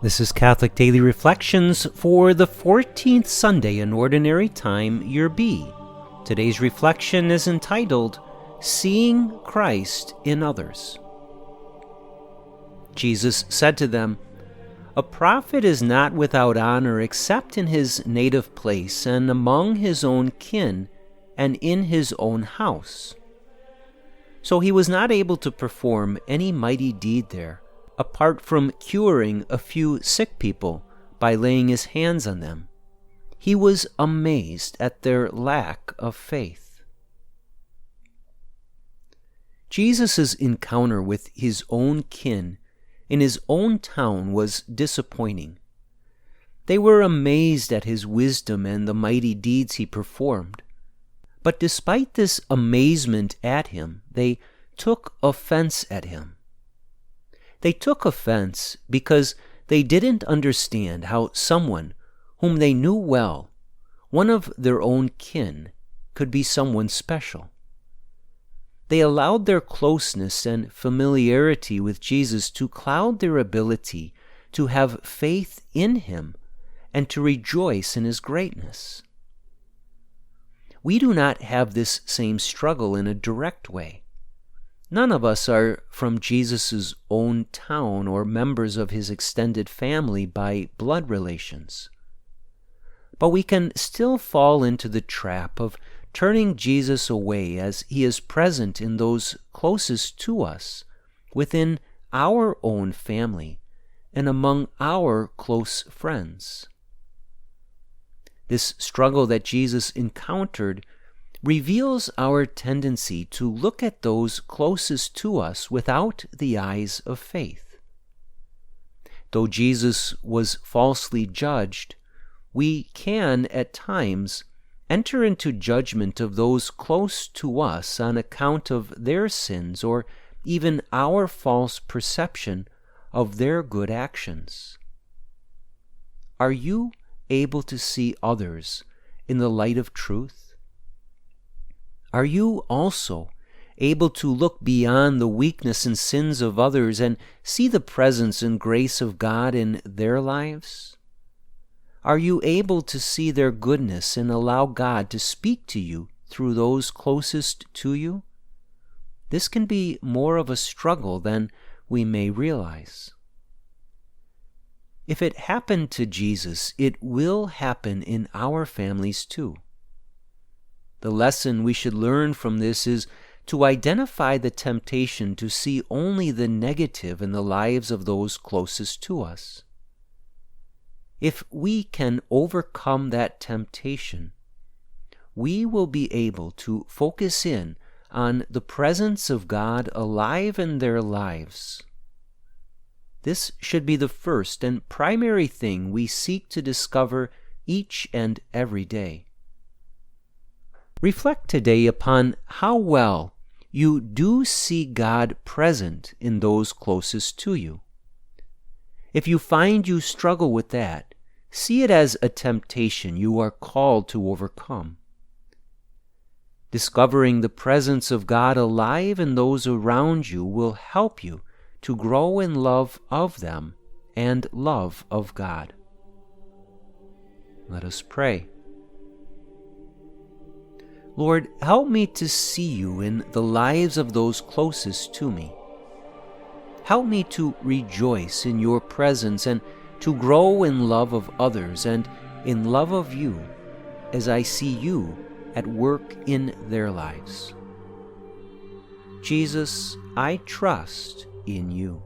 This is Catholic Daily Reflections for the 14th Sunday in Ordinary Time, Year B. Today's reflection is entitled, Seeing Christ in Others. Jesus said to them, "A prophet is not without honor except in his native place and among his own kin and in his own house." So he was not able to perform any mighty deed there, apart from curing a few sick people by laying his hands on them. He was amazed at their lack of faith. Jesus' encounter with his own kin in his own town was disappointing. They were amazed at his wisdom and the mighty deeds he performed. But despite this amazement at him, they took offense at him. They took offense because they didn't understand how someone whom they knew well, one of their own kin, could be someone special. They allowed their closeness and familiarity with Jesus to cloud their ability to have faith in him and to rejoice in his greatness. We do not have this same struggle in a direct way. None of us are from Jesus' own town or members of his extended family by blood relations. But we can still fall into the trap of turning Jesus away as he is present in those closest to us, within our own family and among our close friends. This struggle that Jesus encountered reveals our tendency to look at those closest to us without the eyes of faith. Though Jesus was falsely judged, we can, at times, enter into judgment of those close to us on account of their sins or even our false perception of their good actions. Are you able to see others in the light of truth? Are you also able to look beyond the weakness and sins of others and see the presence and grace of God in their lives? Are you able to see their goodness and allow God to speak to you through those closest to you? This can be more of a struggle than we may realize. If it happened to Jesus, it will happen in our families too. The lesson we should learn from this is to identify the temptation to see only the negative in the lives of those closest to us. If we can overcome that temptation, we will be able to focus in on the presence of God alive in their lives. This should be the first and primary thing we seek to discover each and every day. Reflect today upon how well you do see God present in those closest to you. If you find you struggle with that, see it as a temptation you are called to overcome. Discovering the presence of God alive in those around you will help you to grow in love of them and love of God. Let us pray. Lord, help me to see you in the lives of those closest to me. Help me to rejoice in your presence and to grow in love of others and in love of you as I see you at work in their lives. Jesus, I trust in you.